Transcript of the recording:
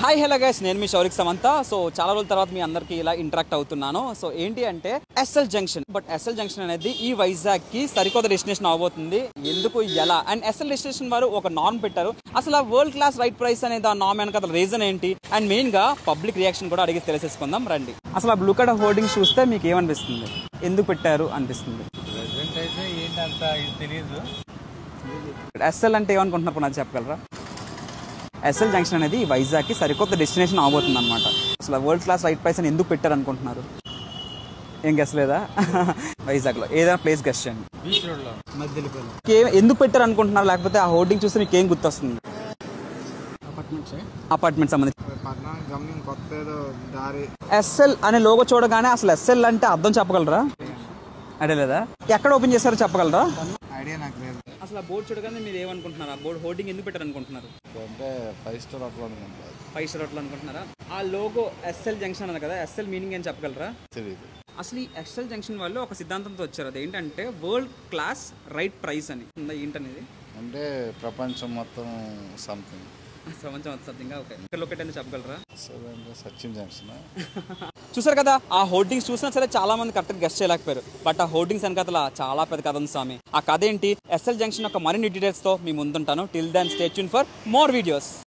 Hi hello guys, నేను మీ శౌరిక్ Samantha. So చాలా రోజుల తర్వాత మీ అందరికి ఇలా ఇంటరాక్ట్ అవుతున్నాను. సో ఏంటి అంటే S L junction. But S L junction అనేది ఈ వైజాగ్ కి సరికొత్త డెస్టినేషన్ అవబోతుంది. ఎందుకు, ఎలా అండ్ ఎస్ఎల్ డెస్టినేషన్ వారు ఒక నార్మ్ పెట్టారు. అసలు వరల్డ్ క్లాస్ రైట్ ప్రైస్ అనేది ఆ నార్మ్ వెనక రీజన్ ఏంటి అండ్ మెయిన్ గా పబ్లిక్ రియాక్షన్ కూడా అడిగి తెలిసేసుకుందాం రండి. అసలు ఆ బ్లూ కలర్ హోర్డింగ్ చూస్తే మీకు ఏమనిపిస్తుంది, ఎందుకు పెట్టారు అనిపిస్తుంది? ఎస్ఎల్ అంటే ఏమనుకుంటున్నారు నాకు చెప్పగలరా? ఎస్ఎల్ జంక్షన్ అనేది వైజాగ్ కి సరికొత్త డెస్టినేషన్ అవబోతుంది అనమాట. అసలు వరల్డ్ క్లాస్ రైట్ ప్రైస్ అని ఎందుకు పెట్టారు అనుకుంటున్నారు? ఏం గెస్ లేదా? వైజాగ్ లో ఏదైనా ప్లేస్ గెస్ చేయండి. ఎందుకు పెట్టారు అనుకుంటున్నారు? లేకపోతే ఆ హోర్డింగ్ చూస్తే మీకు ఏం గుర్తొస్తుంది? అపార్ట్మెంట్ సంబంధించి ఎస్ఎల్ అనే లోగో చూడగానే అసలు ఎస్ఎల్ అంటే అర్థం చెప్పగలరా? ఐడియా లేదా? ఎక్కడ ఓపెన్ చేశారో చెప్పగలరా? ఐడియా నాకు లేదు. అసలు ఆ బోర్డు చూడగానే మీరు ఏమనుకుంటున్నారు? ఆ బోర్డు హోర్డింగ్ ఎందుకు పెట్టారు అనుకుంటున్నారు? అంటే 5 స్టార్ అనుకుంటున్నారు. 5 స్టార్ హోటల్ అనుకుంటున్నారా? ఆ లోగో ఎస్ఎల్ జంక్షన్ అన్నారు కదా, ఎస్ఎల్ మీనింగ్ ఏం చెప్పగలరా? తెలియదు. అసలు ఈ ఎస్ఎల్ జంక్షన్ వాళ్ళు ఒక సిద్ధాంతంతో వచ్చారు. అది ఏంటంటే వరల్డ్ క్లాస్ రైట్ ప్రైస్ అని. ఏంటనేది అంటే ప్రపంచం మొత్తం సంథింగ్ సంథింగ్. ఓకే, లొకేట్ అని చెప్పగలరా? సచిన్ జంక్షన్. చూసారు కదా, ఆ హోర్డింగ్స్ చూసినా సరే చాలా మంది కరెక్ట్గా గెస్ట్ చేయలేకపోయారు. బట్ ఆ హోర్డింగ్స్ వెనకాల చాలా పెద్ద కథ ఉంది స్వామి. ఆ కథ ఏంటి? ఎస్ఎల్ జంక్షన్ యొక్క మరిన్ని డీటెయిల్స్ తో మీ ముందుంటాను. Till then stay tune for more videos.